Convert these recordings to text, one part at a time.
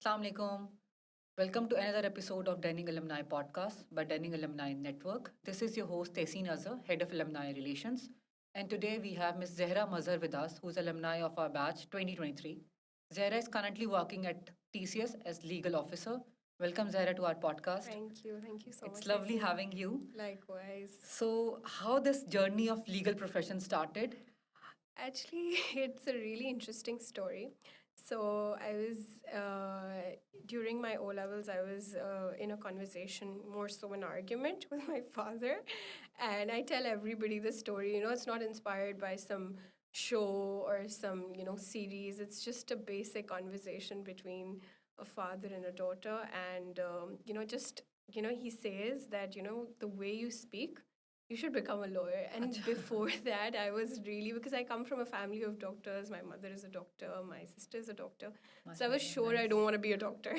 Assalamu alaikum. Welcome to another episode of Dining Alumni Podcast by Dining Alumni Network. This is your host Tessie Nazar, Head of Alumni Relations. And today we have Ms. Zehra Mazhar with us, who's alumni of our batch 2023. Zehra is currently working at TCS as legal officer. Welcome, Zehra, to our podcast. Thank you. Thank you so It's much. lovely Stacey. having you. Likewise. So, how this journey of legal profession started? Actually, it's a really interesting story. So I was during my O levels. I was in a conversation, more so an argument with my father, and I tell everybody the story. It's not inspired by some show or some series. It's just a basic conversation between a father and a daughter, and just he says that the way you speak, you should become a lawyer. And before that, I was really, because I come from a family of doctors. My mother is a doctor, my sister is a doctor. So I was sure I don't want to be a doctor.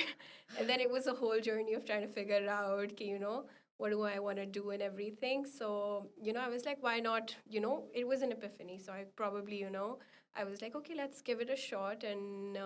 And then it was a whole journey of trying to figure out, okay, what do I want to do and everything. So, I was like, why not? It was an epiphany. So I probably, I was like, okay, let's give it a shot. And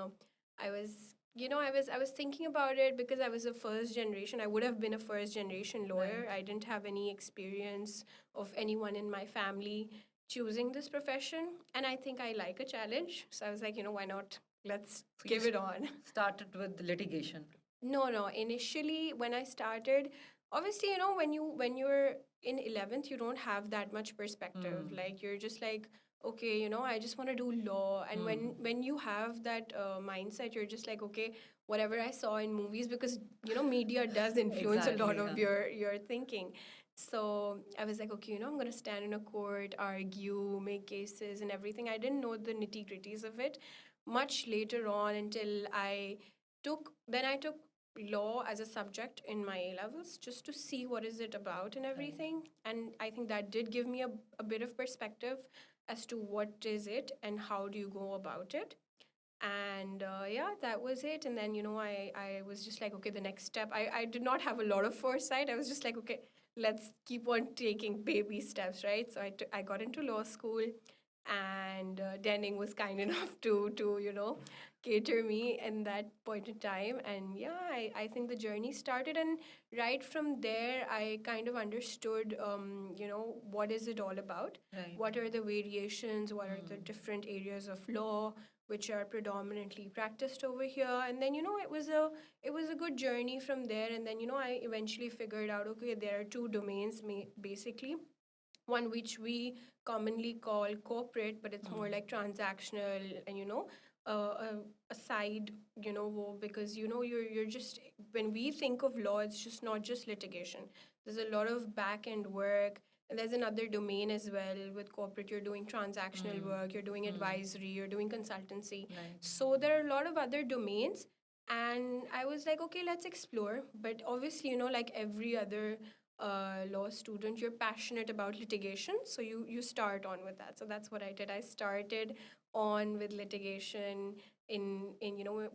I was I was thinking about it because I was a first generation. I would have been a first generation lawyer. Right. I didn't have any experience of anyone in my family choosing this profession, and I think I like a challenge. So I was like, why not? Let's So give it on. started with litigation. No. Initially, when I started, obviously, when you're in 11th, you don't have that much perspective. Like you're just like, okay, I just want to do law. And when you have that mindset, you're just like, okay, whatever I saw in movies, because media does influence a lot Exactly, of yeah. your thinking. So I was like, okay, I'm gonna stand in a court, argue, make cases, and everything. I didn't know the nitty gritties of it much later on, until I took law as a subject in my A levels, just to see what is it about and everything. And I think that did give me a bit of perspective as to what is it and how do you go about it. And yeah, that was it. And then I was just like, okay, the next step. I did not have a lot of foresight. I was just like, okay, let's keep on taking baby steps, right? So I got into law school, and Denning was kind enough to cater me in that point in time. And yeah, I think the journey started, and right from there I kind of understood what is it all about. Right. What are the variations, what are the different areas of law which are predominantly practiced over here. And then it was a good journey from there. And then I eventually figured out, okay, there are two domains, basically. One which we commonly call corporate, but it's more like transactional, and a side, because you're just, when we think of law, it's just not just litigation. There's a lot of back end work, and there's another domain as well. With corporate, you're doing transactional work, you're doing advisory, you're doing consultancy. Right. So there are a lot of other domains, and I was like, okay, let's explore. But obviously, like every other law student, you're passionate about litigation, so you start on with that. So that's what I did. I started on with litigation in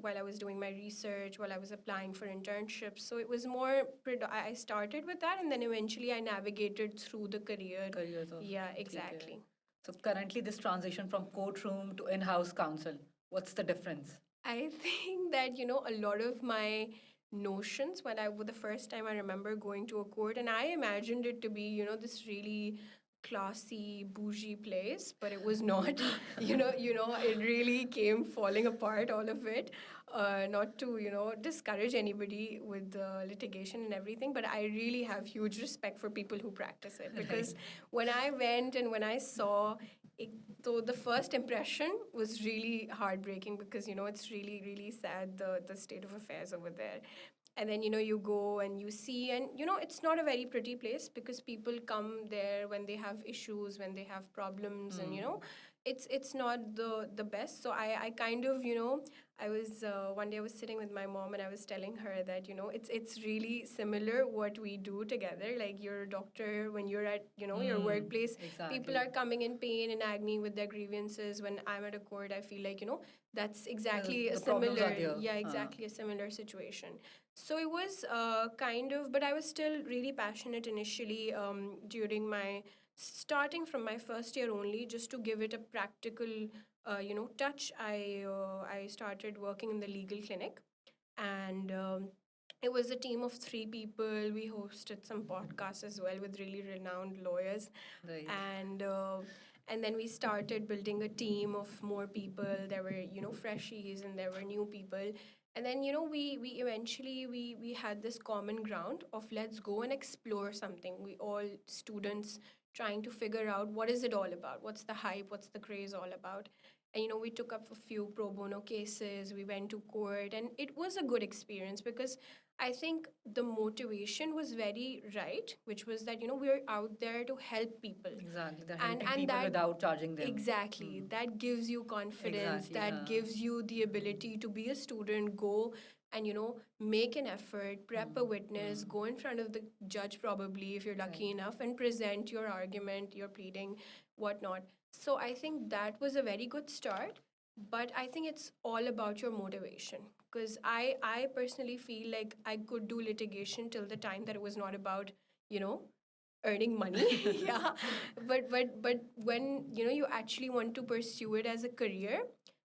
while I was doing my research, while I was applying for internships. So it was more I started with that, and then eventually I navigated through the career. Careers of Yeah, ठीक है. exactly. So currently this transition from courtroom to in-house counsel, what's the difference? I think that, a lot of my notions, when the first time I remember going to a court, and I imagined it to be, this really classy, bougie place, but it was not. It really came falling apart, all of it. Not to, discourage anybody with litigation and everything, but I really have huge respect for people who practice it, because when I went and when I saw it, so the first impression was really heartbreaking, because it's really, really sad, the state of affairs over there. And then you go and you see, and it's not a very pretty place, because people come there when they have issues, when they have problems, and it's not the best. So I kind of, I was one day I was sitting with my mom, and I was telling her that it's really similar what we do together. Like, you're a doctor, when you're at your workplace, people Exactly. are coming in pain and agony with their grievances. When I'm at a court, I feel like that's exactly a The problems are similar, there. yeah, exactly a similar situation. So it was kind of, but I was still really passionate initially, during my starting from my first year only, just to give it a practical touch. I started working in the legal clinic, and it was a team of three people. We hosted some podcasts as well with really renowned lawyers, Right. and and then we started building a team of more people. There were, freshies, and there were new people. And then, we eventually we had this common ground of let's go and explore something. We all students trying to figure out what is it all about, what's the hype, what's the craze all about. And we took up a few pro bono cases, we went to court, and it was a good experience because I think the motivation was very right, which was that we're out there to help people. Exactly. They're and helping and people that without charging them. exactly, Hmm. that gives you confidence, Exactly. that Huh. gives you the ability to be a student, go and make an effort, prep a witness, go in front of the judge probably if you're lucky Right. enough, and present your argument, your pleading, whatnot. So I think that was a very good start, but I think it's all about your motivation, because I personally feel like I could do litigation till the time that it was not about you know earning money. Yeah, but when you actually want to pursue it as a career,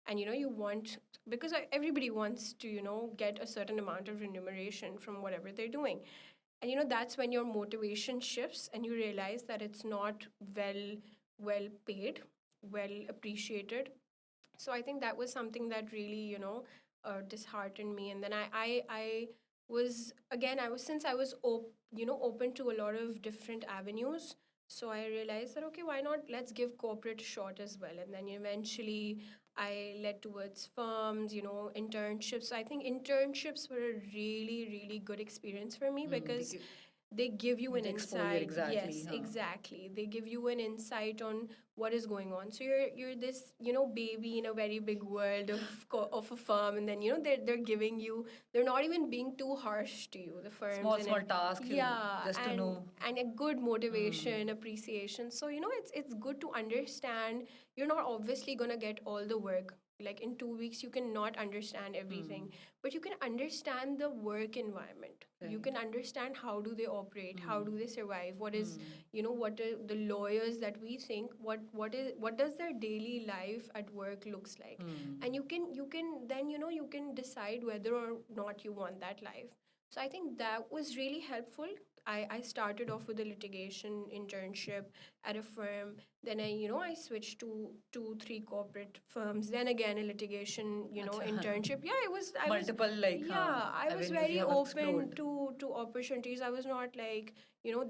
and you want, because everybody wants to get a certain amount of remuneration from whatever they're doing. And that's when your motivation shifts and you realize that it's not well paid, well appreciated. So I think that was something that really disheartened me. And then I was, again, I was, since I was open to a lot of different avenues, so I realized that, okay, why not, let's give corporate a shot as well. And then eventually I led towards firms, internships. So I think internships were a really really good experience for me Hmm. because they give you an The exposure, insight. exactly. Yes, Huh. exactly, they give you an insight on what is going on. So you're this baby in a very big world of a firm, and then they're giving you, they're not even being too harsh to you, the firms, Small, and small tasks, you yeah, just to and know. and a good Hmm. motivation, appreciation. So it's good to understand. You're not obviously gonna get all the work, like in 2 weeks you cannot understand everything, Hmm. but you can understand the work environment. You Right. can understand how do they operate, how Hmm. do they survive, what is, Hmm. what are the lawyers that we think, what does their daily life at work looks like. Hmm. And you can then you can decide whether or not you want that life. So I think that was really helpful. I started off with a litigation internship at a firm. Then I switched to 2 3 corporate firms. Then again a litigation Acha. internship. Yeah, I was Multiple like yeah, I was avenues you very have open explored. to opportunities. I was not like,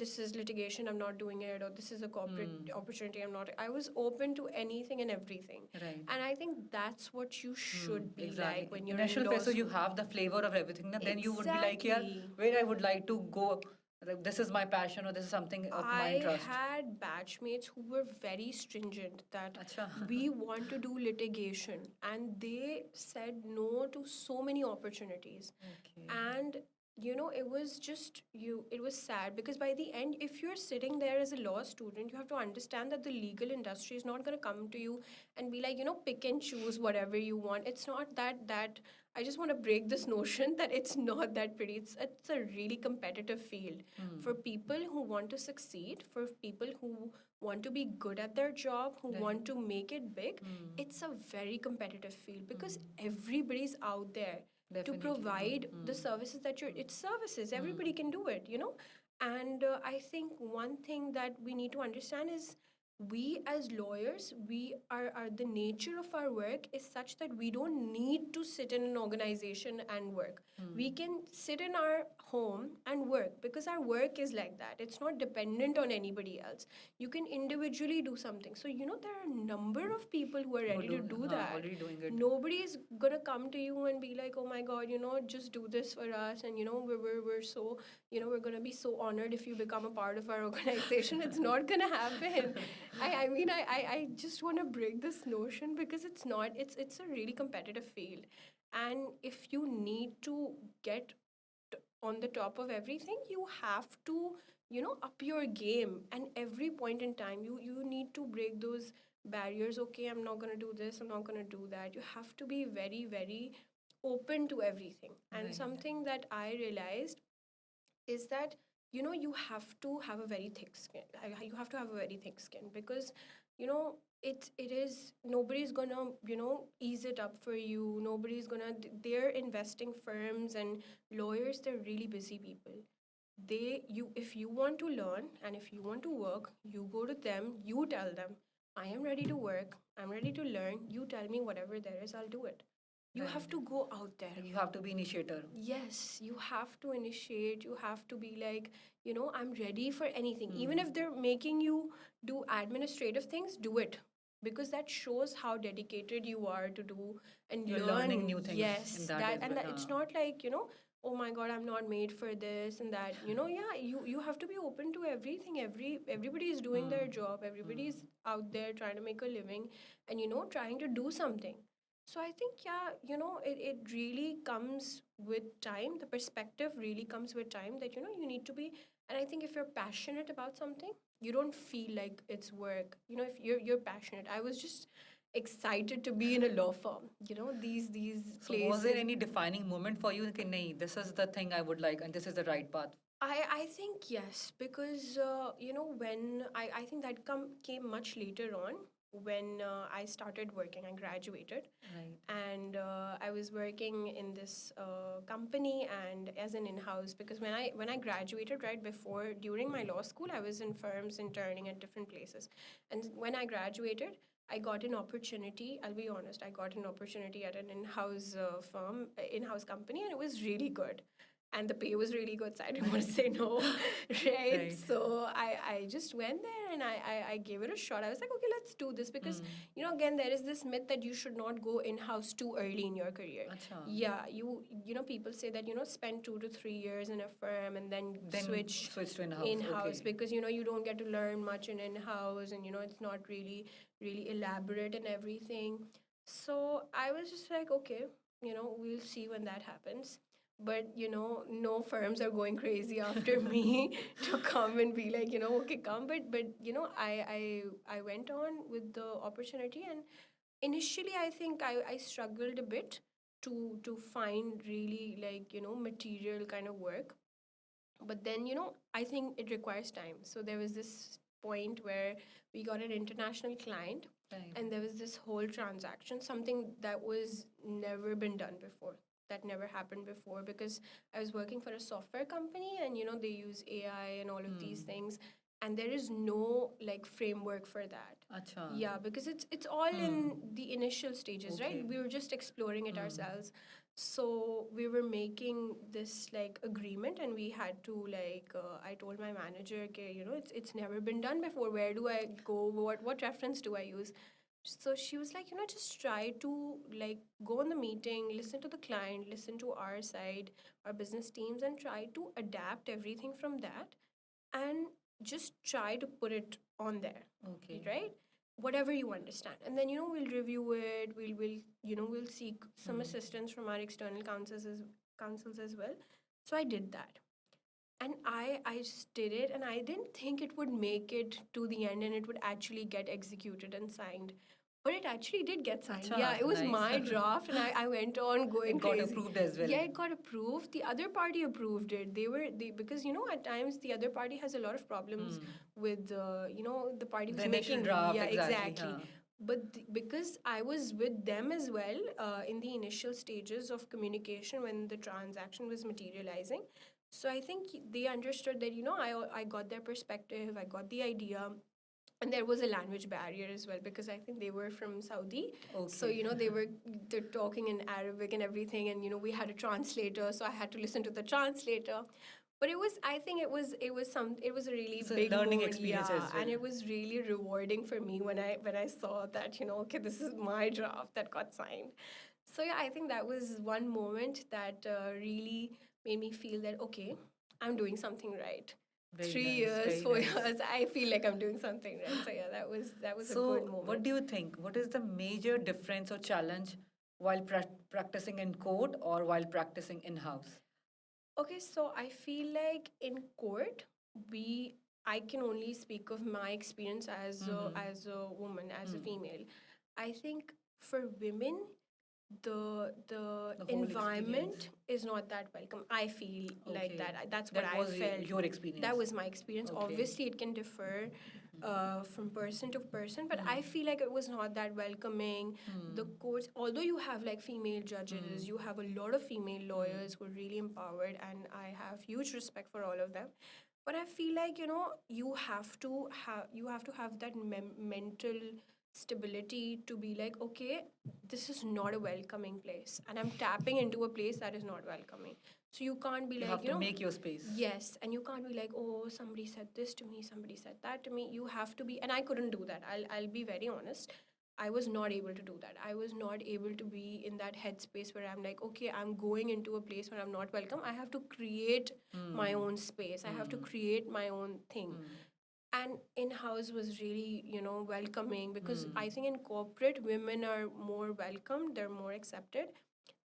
this is litigation, I'm not doing it, or this is a corporate Hmm. opportunity, I'm not. I was open to anything and everything. Right. And I think that's what you Hmm. should be like Exactly. when you're in Initial law phase, so you school. have the flavor of everything. Na? Then you would be like, yeah, Exactly. where I would like to go. Like, this is my passion, or this is something of my I interest. had batchmates who were very stringent that Acha. we want to do litigation, and they said no to so many opportunities. Okay. And it was just it was sad because by the end, if you're sitting there as a law student, you have to understand that the legal industry is not going to come to you and be like, pick and choose whatever you want. It's not that. I just want to break this notion that it's not that pretty. It's a really competitive field Hmm. for people who want to succeed, for people who want to be good at their job, who Right. want to make it big. Hmm. It's a very competitive field because Hmm. everybody's out there to Definitely. Huh. provide the Hmm. services that it's services, everybody Hmm. can do it. And I think one thing that we need to understand is we as lawyers, we are the nature of our work is such that we don't need to sit in an organization and work. We Hmm. can sit in our home and work because our work is like that. It's not dependent on anybody else. You can individually do something. So there are a number of people who are Who ready to do do that. already doing it. Nobody is gonna come to you and be like, oh my god, just do this for us, and we're so, we're gonna be so honored if you become a part of our organization. It's not gonna happen. I mean, I just want to break this notion because it's not. It's a really competitive field, and if you need to get on the top of everything, you have to up your game. And every point in time, you need to break those barriers. Okay, I'm not going to do this, I'm not going to do that. You have to be very very open to everything. And Right. something that I realized is that you have to have a very thick skin. You have to have a very thick skin because it is nobody's gonna ease it up for you. Nobody's gonna. They're investing firms and lawyers. They're really busy people. You if you want to learn and if you want to work, you go to them. You tell them, I am ready to work. I'm ready to learn. You tell me whatever there is, I'll do it. You have Right. to go out there. You have to be initiator. Yes, you have to initiate. You have to be like, I'm ready for anything. Even Hmm. if they're making you do administrative things, do it. Because that shows how dedicated you are to do and You're learning learn. new things in Yes, that that as and well. that it's not like, oh my God, I'm not made for this and that. Yeah, you have to be open to everything. Everybody is doing Hmm. their job. Everybody is out there trying to make a living and trying to do something. So I think, yeah, it really comes with time. The perspective really comes with time that, you need to be. And I think if you're passionate about something, you don't feel like it's work. If you're passionate. I was just excited to be in a law firm. These So was there places. any defining moment for you? That, nahi, this is the thing I would like, and this is the right path. I think yes, because when I think that came much later on when I started working. I graduated, Right. and I was working in this company and as an in-house, because when I graduated, right before during my law school, I was in firms interning at different places, and when I graduated, I got an opportunity. I'll be honest, I got an opportunity at an in-house firm, in-house company, and it was really good. And the pay was really good, so I didn't want to say no, right? Right. So I just went there and I gave it a shot. I was like, okay, let's do this because, Hmm. again, there is this myth that you should not go in house too early in your career. Acha. Yeah, people say that, spend 2 to 3 years in a firm and then Then switch switch to in-house. in house Okay. because, you don't get to learn much in house and, it's not really elaborate and everything. So I was just like, okay, we'll see when that happens. But no firms are going crazy after me to come and be like, okay, come. But I went on with the opportunity, and initially I think I struggled a bit to find really, like, material kind of work. But then, I think it requires time. So there was this point where we got an international client, Right. and there was this whole transaction, something that was never been done before, that never happened before, because I was working for a software company, and they use AI and all of these Hmm. things, and there is no, like, framework for that. Acha. Yeah, because it's all Hmm. in the initial stages, right? Okay. We were just exploring it Hmm. ourselves. So we were making this, like, agreement, and we had to, like, I told my manager, okay, it's never been done before. Where do I go? What reference do I use? So she was like, just try to, like, go on the meeting, listen to the client, listen to our side, our business teams, and try to adapt everything from that, and just try to put it on there, Okay. right? Whatever you understand, and then, we'll review it. We'll seek some Hmm. assistance from our external counsels as well. So I did that, and I just did it, and I didn't think it would make it to the end and it would actually get executed and signed. But it actually did get signed. Yeah, Acha. it was Nice. my draft, and I went on going It got crazy. approved as well. Yeah, it got approved. The other party approved it. They because, at times the other party has a lot of problems Hmm. with the party The who's initial making. draft, Yeah, exactly. exactly. Huh. But because I was with them as well, in the initial stages of communication when the transaction was materializing, so I think they understood that, I got their perspective, I got the idea. And there was a language barrier as well, because I think they were from Saudi. So, Okay. they're talking in Arabic and everything, and, we had a translator, so I had to listen to the translator. But I think it was a really It's a big learning moment, experience yeah, as and well. it was really rewarding for me when I saw that, okay, this is my draft that got signed. So yeah, I think that was one moment that really made me feel that, okay, I'm doing something right. Very three nice. years, Very 4 nice. years, I feel like I'm doing something right. So yeah, that was a good So, what moment. do you think? What is the major difference or challenge while practicing in court or while practicing in house? Okay, so I feel like in court, we I can only speak of my experience as Mm-hmm. a woman, as a Hmm. female. I think for women, the The whole experience. environment is not that welcome. I feel like Okay. that. That's what That I was felt. your That experience. was my experience. Okay. Obviously, it can differ from person to person, but I Hmm. feel like it was not that welcoming. The Hmm. courts, although you have like female judges, you have a lot of female lawyers who are really empowered, and I have huge respect for all of them. But I feel like you have to have that mental stability to be like, okay, this is not a welcoming place, and I'm tapping into a place that is not welcoming. So you can't be You like, have to make your space. yes, and you can't be like, oh, somebody said this to me, somebody said that to me. You have to be, and I couldn't do that. I'll be very honest. I was not able to do that. I was not able to be in that headspace where I'm like, okay, I'm going into a place where I'm not welcome. I have to create my own space. I have to create my own thing. And in-house was really, welcoming, because I think in corporate, women are more welcomed, they're more accepted.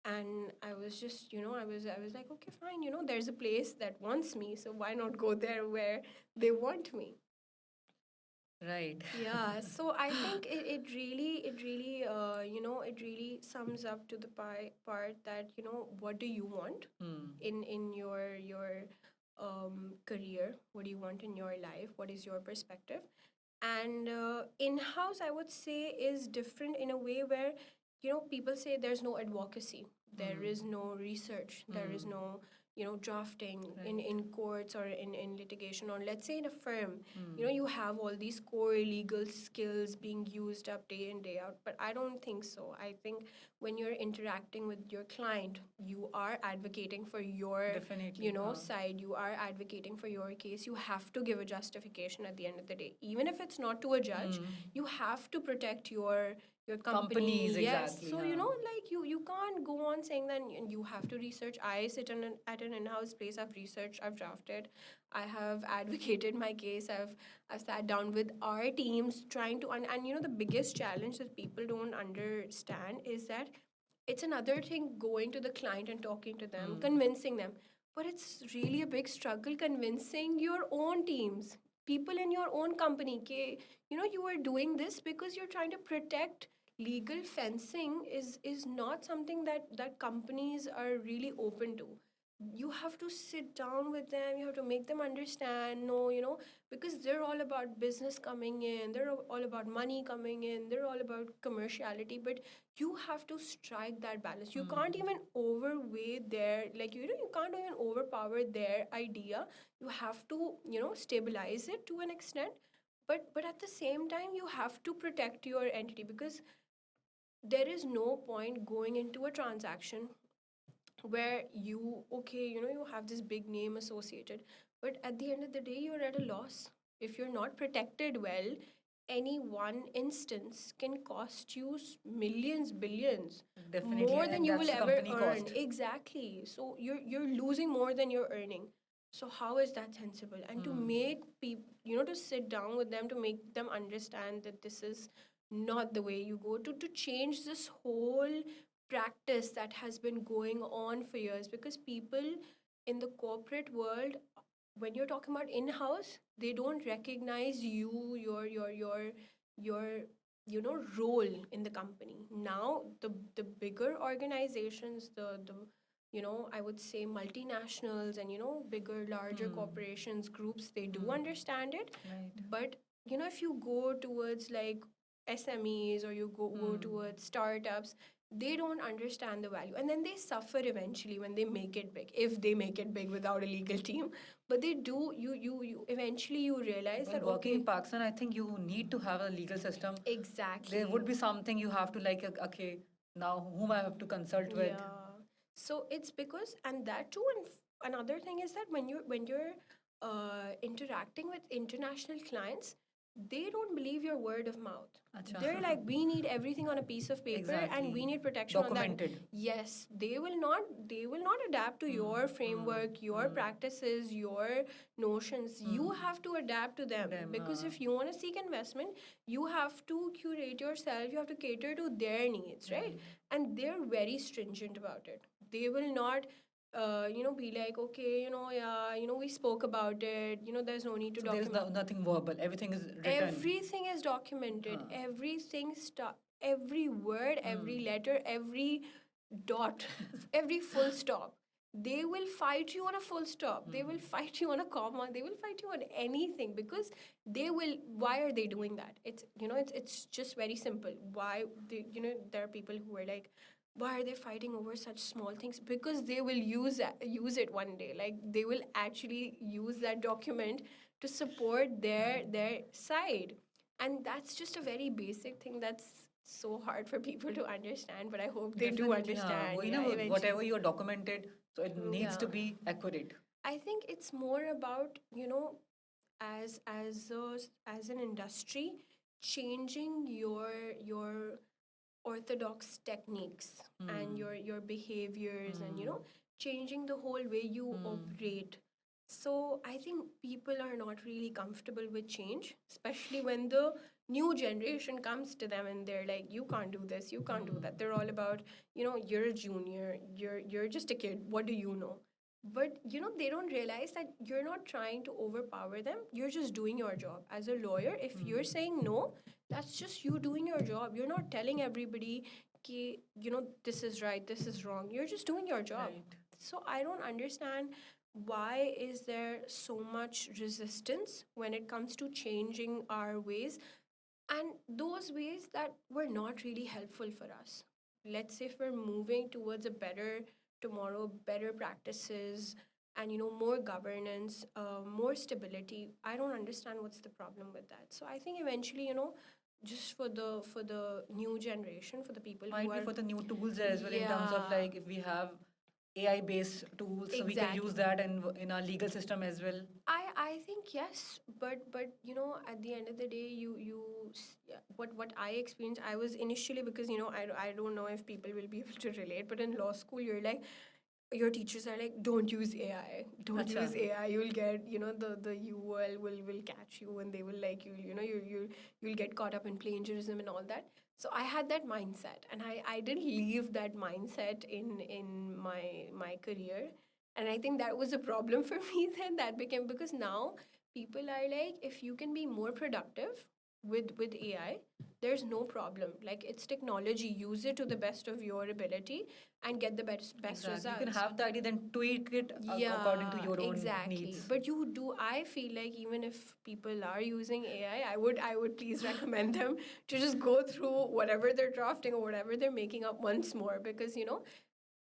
And I was just, I was like, okay, fine, there's a place that wants me, so why not go there where they want me? Right. Yeah, so I think it really sums up to the part that, what do you want in your career? What do you want in your life? What is your perspective? And in-house, I would say, is different in a way where, people say there's no advocacy, there is no research, there is no, drafting in Right. courts or in litigation, or let's say in a firm. You have all these core legal skills being used up day in day out, but I don't think so. I think when you're interacting with your client, you are advocating for your, Definitely. side. You are advocating for your case. You have to give a justification at the end of the day, even if it's not to a judge. You have to protect your Companies, company. Yes, exactly. so like you can't go on saying that you have to research. I sit at an in-house place. I've researched, I've drafted, I have advocated my case. I've sat down with our teams trying to and the biggest challenge that people don't understand is that it's another thing going to the client and talking to them, convincing them, but it's really a big struggle convincing your own teams, people in your own company. You are doing this because you're trying to protect. Legal fencing is not something that companies are really open to. You have to sit down with them, you have to make them understand, no, because they're all about business coming in, they're all about money coming in, they're all about commerciality, but you have to strike that balance. You can't even overweigh their, like, you can't even overpower their idea. You have to, stabilize it to an extent, but at the same time you have to protect your entity, because there is no point going into a transaction where you, okay, you have this big name associated, but at the end of the day you're at a loss. If you're not protected well, any one instance can cost you millions, billions, Definitely. more than And you that's will the ever company earn. cost. Exactly, so you're losing more than you're earning. So how is that sensible? And to make people, to sit down with them, to make them understand that this is not the way you go, to change this whole practice that has been going on for years, because people in the corporate world, when you're talking about in-house, they don't recognize your role in the company. Now the bigger organizations, the I would say multinationals, and bigger, larger corporations, groups, they do understand it. Right. But if you go towards like SMEs, or you go towards startups, they don't understand the value, and then they suffer eventually when they make it big, if they make it big without a legal team. But they do, you eventually you realize Well, that, working in okay, Pakistan, I think you need to have a legal system. There exactly. would be something you have to like, okay, now whom I have to consult with. Yeah. So it's because, and that too, and another thing is that when you're interacting with international clients, they don't believe your word of mouth. Acha. They're like, we need everything on a piece of paper, and we Exactly. need protection on that. Documented. Yes, they will not adapt to your framework, your practices, your notions. You have to adapt to them, Them. because if you want to seek investment, you have to curate yourself, you have to cater to their needs, right? Right. And they're very stringent about it. They will not be like, okay, yeah, we spoke about it, there's no need to So there is document. nothing verbal. Everything is written. Everything is documented, everything every word, every letter, every dot, every full stop. They will fight you on a full stop. They will fight you on a comma. They will fight you on anything because they will. Why are they doing that? It's just very simple. Why there are people who are like, why are they fighting over such small things? Because they will use it one day. Like they will actually use that document to support their side, and that's just a very basic thing that's so hard for people to understand, but I hope they do Definitely, हाँ understand, वही yeah, ना वो eventually. whatever you are documented, so it needs Yeah, to be accurate. I think it's more about, as an industry, changing your orthodox techniques and your behaviors, and changing the whole way you operate. So I think people are not really comfortable with change, especially when the new generation comes to them and they're like, you can't do this, you can't do that. They're all about, you're a junior, you're just a kid, what do you know? But they don't realize that you're not trying to overpower them, you're just doing your job as a lawyer. If you're saying no, that's just you doing your job. You're not telling everybody ki, this is right, this is wrong. You're just doing your job. Right. So I don't understand why is there so much resistance when it comes to changing our ways, and those ways that were not really helpful for us. Let's say if we're moving towards a better tomorrow, better practices, and more governance, more stability. I don't understand what's the problem with that. So I think eventually, just for the new generation, for the people who Might be are, for the new tools as well, in terms of yeah, like if we have AI based tools, so we can use exactly. that in our legal system as well. I think yes, but at the end of the day, yeah, what I experienced, I was initially, because I don't know if people will be able to relate, but in law school you're like, your teachers are like, don't use AI, don't Acha. use AI, you'll get, the UL will catch you, and they will like you'll get caught up in plagiarism and all that. So I had that mindset, and I didn't leave that mindset in my career. And I think that was a problem for me then. That became, because now people are like, if you can be more productive with AI, there's no problem. Like, it's technology, use it to the best of your ability and get the best Exactly. You can results. have the idea, then tweak it according to Yeah, your own exactly. needs. But you do, I feel like even if people are using AI, I would please recommend them to just go through whatever they're drafting or whatever they're making up once more, because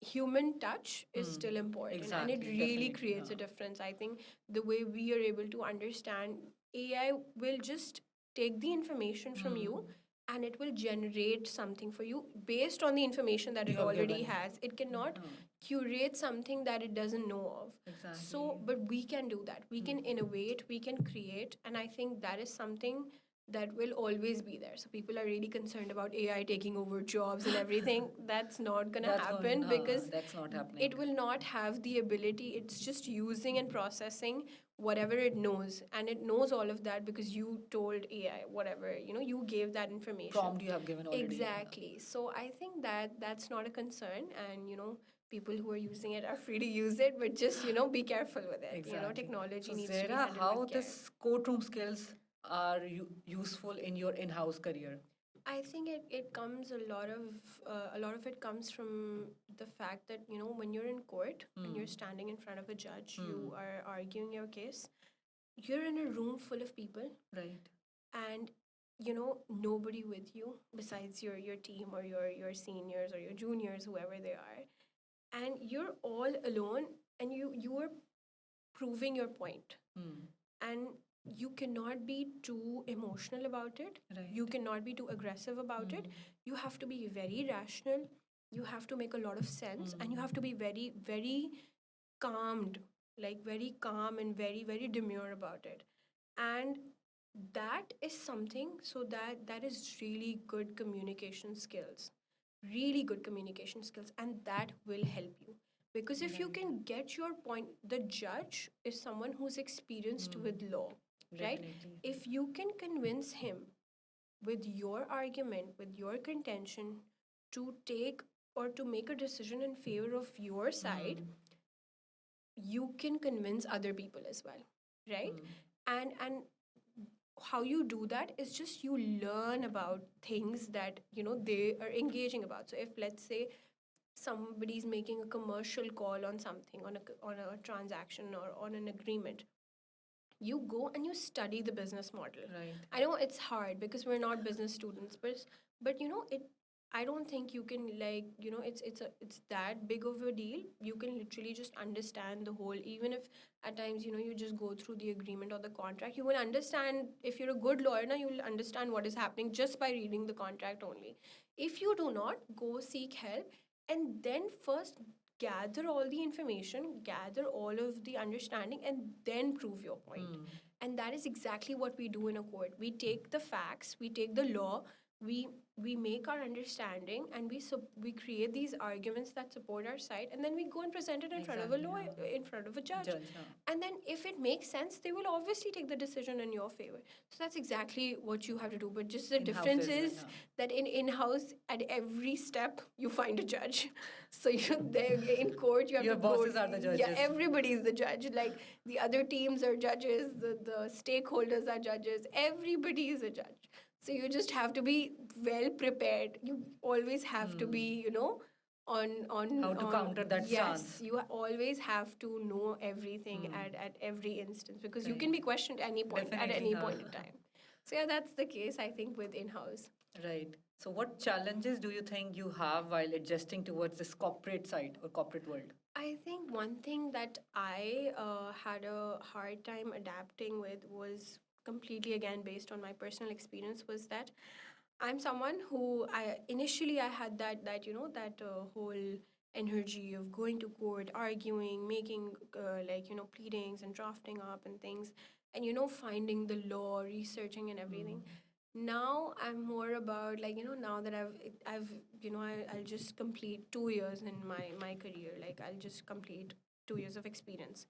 human touch is still important, and it Exactly, really definitely. creates a difference. I think the way we are able to understand, AI will just take the information from you, and it will generate something for you based on the information that You it have already given. has. It cannot Huh. curate something that it doesn't know of. Exactly. So but we can do that, we can innovate, we can create, and I think that is something that will always be there. So people are really concerned about AI taking over jobs and everything. That's not going to That's going, happen, because that's not happening. it will not have the ability. It's just using and processing whatever it knows, and it knows all of that because you told AI whatever, you gave that information. Prompt you have given already. Exactly. So I think that that's not a concern, and people who are using it are free to use it, but just be careful with it. Exactly. So, Technology needs to be Zera, handled how with care. this courtroom skills are useful in your in-house career? I think it comes a lot of it comes from the fact that when you're in court and you're standing in front of a judge, you are arguing your case. You're in a room full of people, Right. and nobody with you besides your team or your seniors or your juniors, whoever they are, and you're all alone, and you are proving your point, and you cannot be too emotional about it, you Right. cannot be too aggressive about it. You have to be very rational, you have to make a lot of sense, and you have to be very very calmed, like very calm and very very demure about it. And that is something, so that is really good communication skills, really good communication skills, and that will help you, because if you Right. can get your point, the judge is someone who's experienced with law, right? Definitely. If you can convince him with your argument, with your contention, to take or to make a decision in favor of your side, you can convince other people as well, right? And how you do that is just you learn about things that they are engaging about. So if, let's say, somebody's making a commercial call on something, on a transaction or on an agreement, you go and you study the business model. Right. I know it's hard because we're not business students, but it, I don't think you can, like, it's that big of a deal. You can literally just understand the whole, even if at times you just go through the agreement or the contract. You will understand, if you're a good lawyer now, you will understand what is happening just by reading the contract only. If you do not, go seek help, and then first gather all the information, gather all of the understanding, and then prove your point. And that is exactly what we do in a court. We take the facts, we take the law, we we make our understanding, and we create these arguments that support our side, and then we go and present it in front of a Exactly, lawyer, yeah. in front of a judge. Judge, huh. And then if it makes sense, they will obviously take the decision in your favor. So that's exactly what you have to do. But just the In-house difference as well, is huh. that in-house, at every step you find a judge. So there in court you have Your to go. bosses are the Yeah, judges. everybody is the judge. Like, the other teams are judges, the stakeholders are judges, everybody is a judge. So you just have to be well prepared. You always have to be, How to on counter that yes, stance. you always have to know everything at every instance, because you can Right. be questioned any point at Definitely, any huh. point in time. So yeah, that's the case, I think, with in-house. Right. So, what challenges do you think you have while adjusting towards this corporate side or corporate world? I think one thing that I had a hard time adapting with was completely, again, based on my personal experience, was that I'm someone who, I initially I had that that whole energy of going to court, arguing, making pleadings and drafting up and things, and finding the law, researching and everything. Now I'm more about, like, now that I've I'll just complete 2 years in my career. Like, I'll just complete 2 years of experience,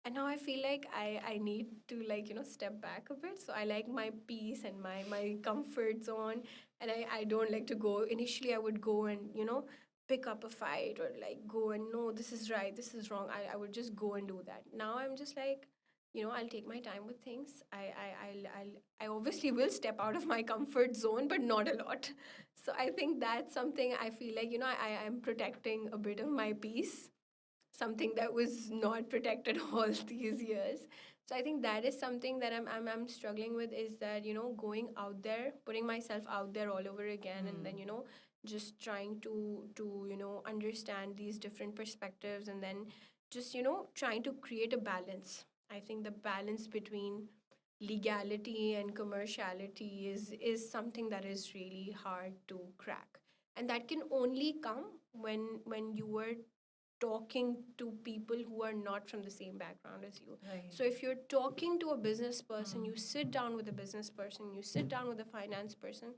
and now I feel like I need to, like, step back a bit. So I like my peace and my comfort zone, and I don't like to go. Initially I would go and pick up a fight, or like go and, no, this is right, this is wrong. I would just go and do that. Now I'm just like, I'll take my time with things. I obviously will step out of my comfort zone, but not a lot. So I think that's something I feel like, I am protecting a bit of my peace, something that was not protected all these years. So I think that is something that I'm struggling with, is that, going out there, putting myself out there all over again, and then, just trying to understand these different perspectives, and then just, trying to create a balance. I think the balance between legality and commerciality is something that is really hard to crack, and that can only come when you were talking to people who are not from the same background as you. Right. So if you're talking to a business person, you sit down with a business person, you sit down with a finance person,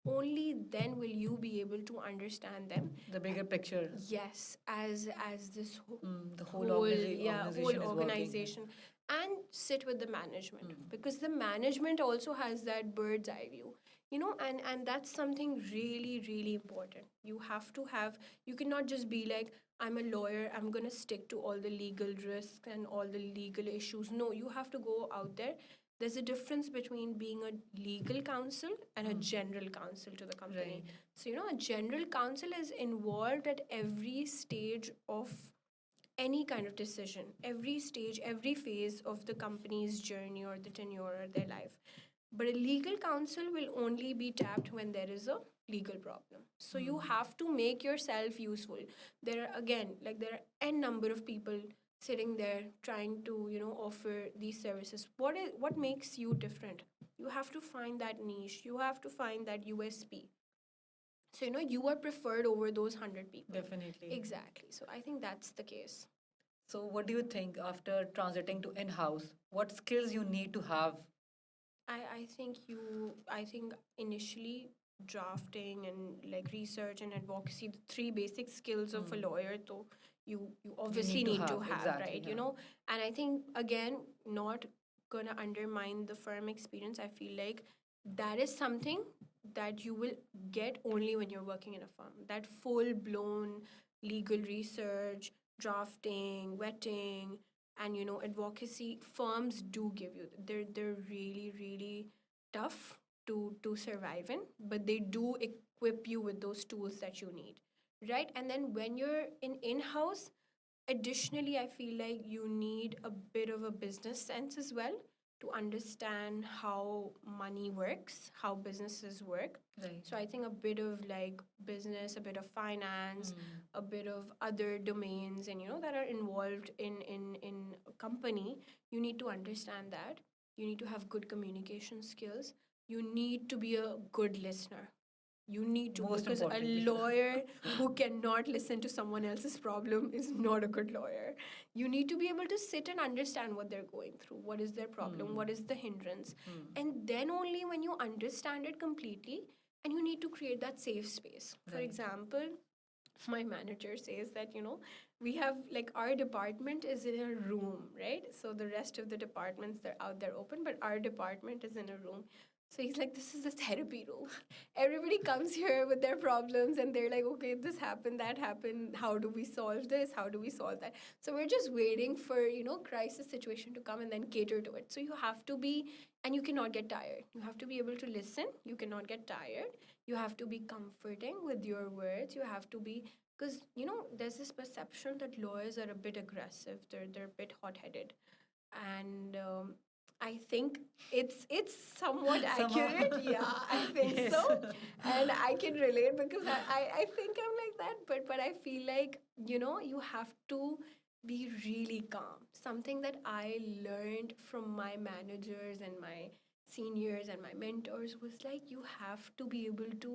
only then will you be able to understand them. The bigger picture. Yes, as this The whole organization whole is working. organization, and sit with the management, because the management also has that bird's eye view, and that's something really, really important. You have to have, you cannot just be like, I'm a lawyer, I'm going to stick to all the legal risks and all the legal issues. No, you have to go out there. There's a difference between being a legal counsel and a general counsel to the company. Right. So, a general counsel is involved at every stage of any kind of decision, every stage, every phase of the company's journey or the tenure or their life. But a legal counsel will only be tapped when there is a legal problem. So you have to make yourself useful. There are, again, like, there are n number of people sitting there trying to, offer these services. What makes you different? You have to find that niche. You have to find that USP. So, you are preferred over those 100 people. Definitely. Exactly. So I think that's the case. So, what do you think after transiting to in-house? What skills you need to have? I think initially drafting and, like, research and advocacy, the three basic skills of a lawyer, so you obviously need to have, exactly, right? yeah. And I think, again, not gonna undermine the firm experience. I feel like that is something that you will get only when you're working in a firm. That full blown legal research, drafting, vetting, and advocacy, firms do give you. They're really, really tough to survive in, but they do equip you with those tools that you need, right? And then when you're in-house, additionally, I feel like you need a bit of a business sense as well to understand how money works, how businesses work. Right. So I think a bit of like business, a bit of finance, a bit of other domains, and that are involved in a company, you need to understand that. You need to have good communication skills. You need to be a good listener. You need to, Most because a importantly. lawyer who cannot listen to someone else's problem is not a good lawyer. You need to be able to sit and understand what they're going through, what is their problem, what is the hindrance. And then only when you understand it completely, and you need to create that safe space. For Right. example, my manager says that we have like our department is in a room, right? So the rest of the departments, they're out there open, but our department is in a room. So he's like, this is a therapy room. Everybody comes here with their problems and they're like, okay, this happened, that happened, how do we solve this, how do we solve that? So we're just waiting for crisis situation to come and then cater to it. So you have to be, and you cannot get tired. You have to be able to listen. You cannot get tired. You have to be comforting with your words. You have to be, because there's this perception that lawyers are a bit aggressive. They're a bit hot-headed, and I think it's somewhat Somehow. accurate. Yeah, I think Yes. so, and I can relate because I think I'm like that. But I feel like you have to be really calm. Something that I learned from my managers and my seniors and my mentors was like you have to be able to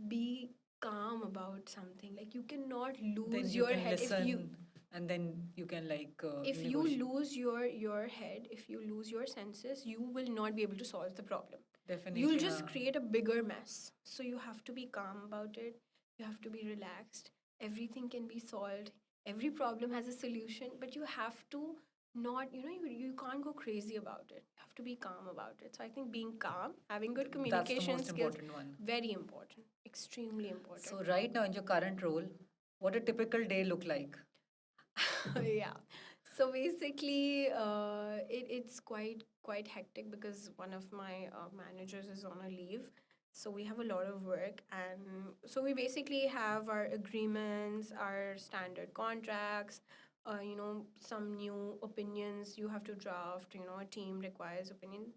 be calm about something. Like you cannot Then lose you your can head listen, and then you can like if you negotiate. lose your head, if you lose your senses, you will not be able to solve the problem. You'll Definitely, just create a bigger mess. So you have to be calm about it. You have to be relaxed. Everything can be solved. Every problem has a solution, but you have to not, you can't go crazy about it. You have to be calm about it. So I think being calm, having good that's the communication most skills, important one. very important, extremely important. So right now in your current role, what a typical day look like? Yeah. So basically, it's quite hectic because one of my managers is on a leave. So we have a lot of work, and so we basically have our agreements, our standard contracts, some new opinions you have to draft. A team requires opinion,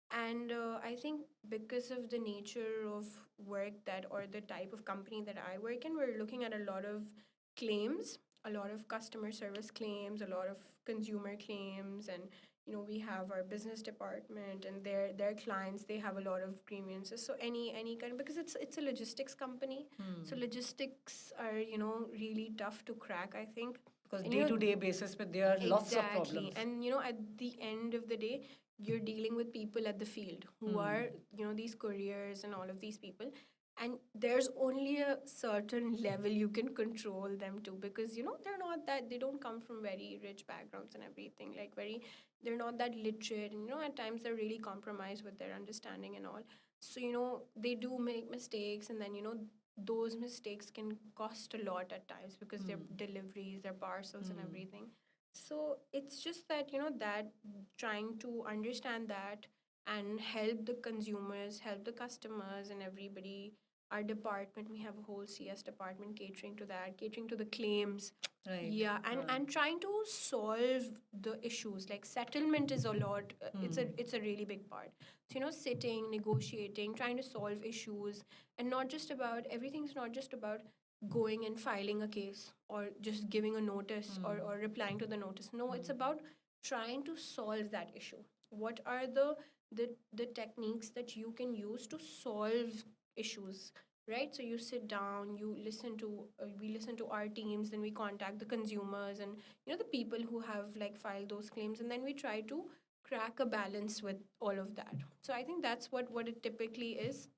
and I think because of the nature of work that or the type of company that I work in, we're looking at a lot of claims, a lot of customer service claims, a lot of consumer claims, and we have our business department and their clients. They have a lot of grievances. So any kind, because it's a logistics company, so logistics are really tough to crack, I think. Because And day to day basis, but there are lots of exactly. problems. And at the end of the day, you're dealing with people at the field who are, these couriers and all of these people. And there's only a certain level you can control them to, because, they're not that, they don't come from very rich backgrounds and everything. Like, they're not that literate. And, at times they're really compromised with their understanding and all. So, they do make mistakes, and then, those mistakes can cost a lot at times because their deliveries, their parcels, and everything. So it's just that, that trying to understand that and help the consumers, help the customers, and everybody. Our department, we have a whole CS department catering to that, catering to the claims. Right. Yeah, and trying to solve the issues. Like settlement is a lot. It's a really big part. So sitting, negotiating, trying to solve issues, and not just about everything's not just about going and filing a case or just giving a notice or replying to the notice. No, it's about trying to solve that issue. What are the techniques that you can use to solve issues, right? So you sit down, you listen to we listen to our teams, then we contact the consumers and the people who have like filed those claims, and then we try to crack a balance with all of that. So I think that's what it typically is.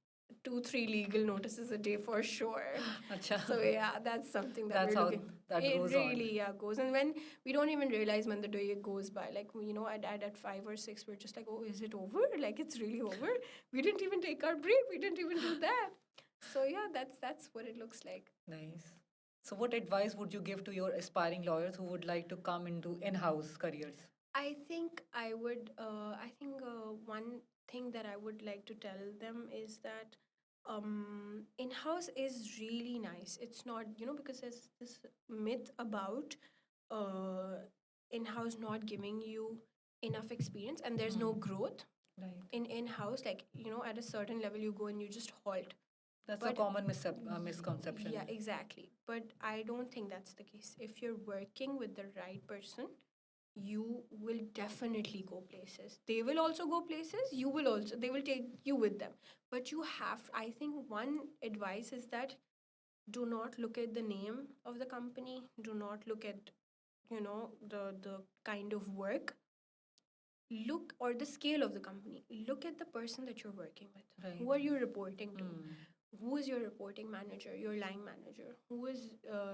2 3 legal notices a day for sure. Acha. So yeah, that's something that That's we're how looking. that It goes on. really, yeah, goes. And when we don't even realize when the day goes by, like at 5 or 6, we're just like, oh, is it over? Like it's really over. We didn't even take our break. We didn't even do that. So yeah, that's what it looks like. Nice. So, what advice would you give to your aspiring lawyers who would like to come into in house careers? I think I would. I think one thing that I would like to tell them is that in-house is really nice. It's not, because there's this myth about uh, in-house not giving you enough experience and there's no growth Right. in-house. Like, at a certain level you go and you just halt. That's a But common misconception. yeah, exactly. But I don't think that's the case. If you're working with the right person, you will definitely go places. They will also go places. They will take you with them. But I think one advice is that do not look at the name of the company. Do not look at, the kind of work. Look, or the scale of the company. Look at the person that you're working with. Right. Who are you reporting to? Who is your reporting manager, your line manager? Who is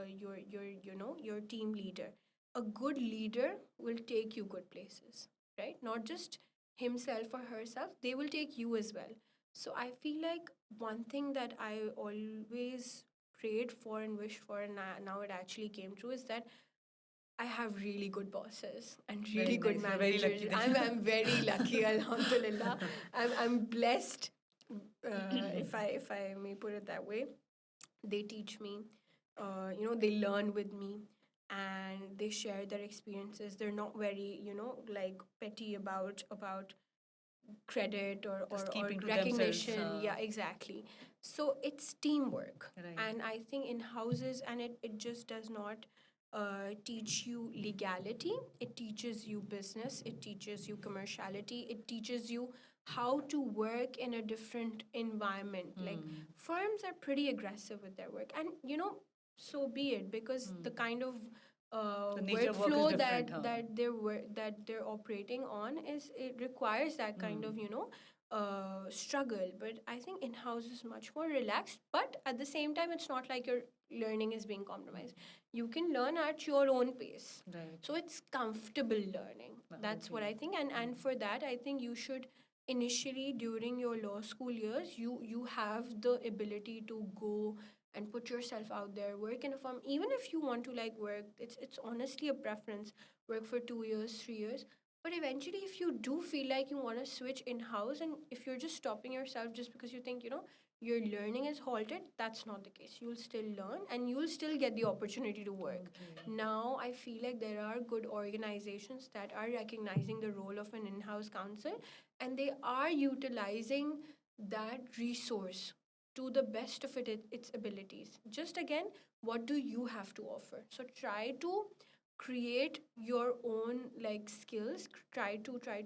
your team leader? A good leader will take you good places, right? Not just himself or herself, they will take you as well. So I feel like one thing that I always prayed for and wished for, and now it actually came true, is that I have really good bosses and Very really good nice. You're very managers. lucky I'm then. very lucky, alhamdulillah. I'm blessed, if I may put it that way. They teach me, they learn with me, and they share their experiences. They're not very, like petty about credit or, Just or keeping to themselves. recognition. Yeah, exactly. So it's teamwork. Right. And I think in houses, and it just does not teach you legality. It teaches you business. It teaches you commerciality. It teaches you how to work in a different environment. Like firms are pretty aggressive with their work, and so be it, because the kind of The nature of work is workflow different, huh? that they're operating on, is it requires that kind of struggle. But I think in-house is much more relaxed, but at the same time it's not like your learning is being compromised. You can learn at your own pace, Right. so it's comfortable learning. That's what Okay. I think. And for that, I think you should initially, during your law school years, you have the ability to go and put yourself out there, work in a firm. Even if you want to like work, it's honestly a preference. Work for 2 years, 3 years. But eventually, if you do feel like you want to switch in-house, and if you're just stopping yourself just because you think, your learning is halted, that's not the case. You'll still learn and you'll still get the opportunity to work. Okay. Now, I feel like there are good organizations that are recognizing the role of an in-house counsel, and they are utilizing that resource to the best of its abilities. Just again, what do you have to offer? So try to create your own like skills. Try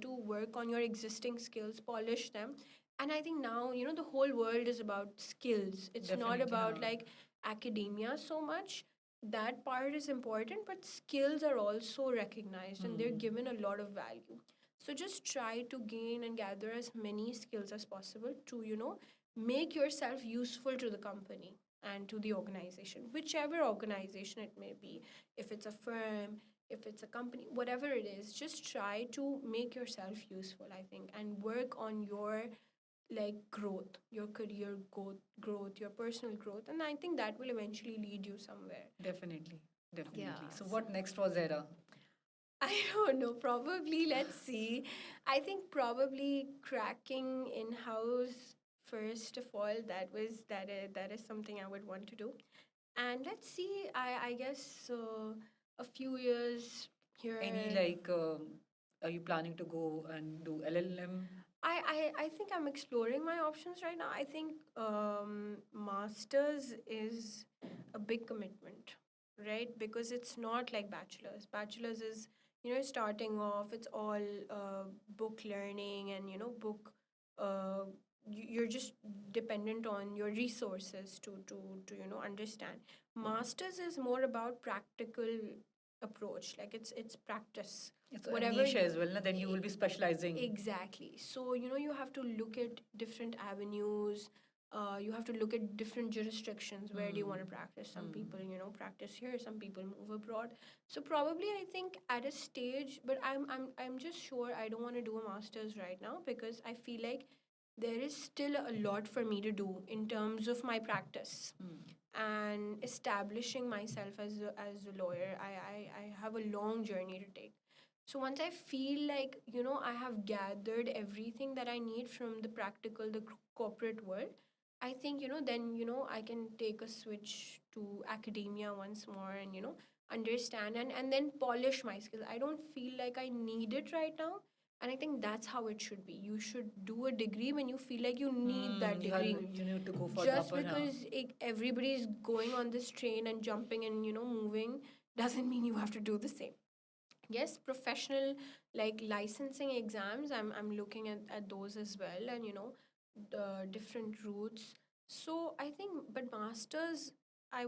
to work on your existing skills, polish them. And I think now, the whole world is about skills. It's not Definitely, about huh? like academia so much. That part is important, but skills are also recognized and they're given a lot of value. So just try to gain and gather as many skills as possible to, make yourself useful to the company and to the organization, whichever organization it may be. If it's a firm, if it's a company, whatever it is, just try to make yourself useful, I think, and work on your like growth, your career growth, your personal growth, and I think that will eventually lead you somewhere. Definitely. Definitely. Yeah. So, what next for Zera? I don't know. Probably, let's see. I think probably cracking in house first of all. That is something I would want to do. And let's see. I guess a few years here. Any like, are you planning to go and do LLM? I think I'm exploring my options right now. I think masters is a big commitment, right? Because it's not like bachelor's. Bachelor's is, starting off. It's all book learning and book. You're just dependent on your resources to understand. Masters is more about practical approach. Like it's practice. It's a Whatever niche as well, na? Then you will be specializing. Exactly. So, you have to look at different avenues. You have to look at different jurisdictions. Where do you want to practice? Some people, practice here. Some people move abroad. So probably I think at a stage, but I'm just sure I don't want to do a master's right now because I feel like there is still a lot for me to do in terms of my practice and establishing myself as a lawyer. I have a long journey to take. So once I feel like, I have gathered everything that I need from the practical, the corporate world, I think, then, I can take a switch to academia once more and, understand and then polish my skills. I don't feel like I need it right now. And I think that's how it should be. You should do a degree when you feel like you need that degree. You need to go for the Just upper. because everybody is going on this train and jumping and, moving doesn't mean you have to do the same. Yes, professional like licensing exams, I'm looking at those as well, and the different routes. So I think, but masters, I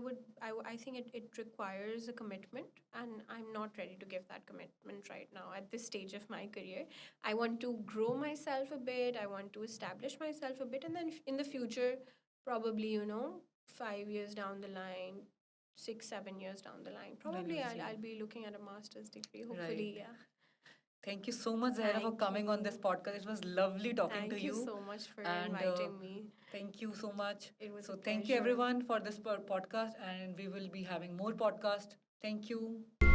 think it requires a commitment, and I'm not ready to give that commitment right now at this stage of my career. I want to grow myself a bit, I want to establish myself a bit, and then in the future, probably 5 years down the line, 6 7 years down the line, When probably we'll I'll see. be looking at a master's degree, hopefully. Right. Yeah. Thank you so much, Zahra, for Thank coming on this you. podcast. It was lovely talking to Thank you you. so much for And inviting me. thank you so much. It was a So, thank you pleasure. everyone for this podcast. And we will be having more podcast. Thank you.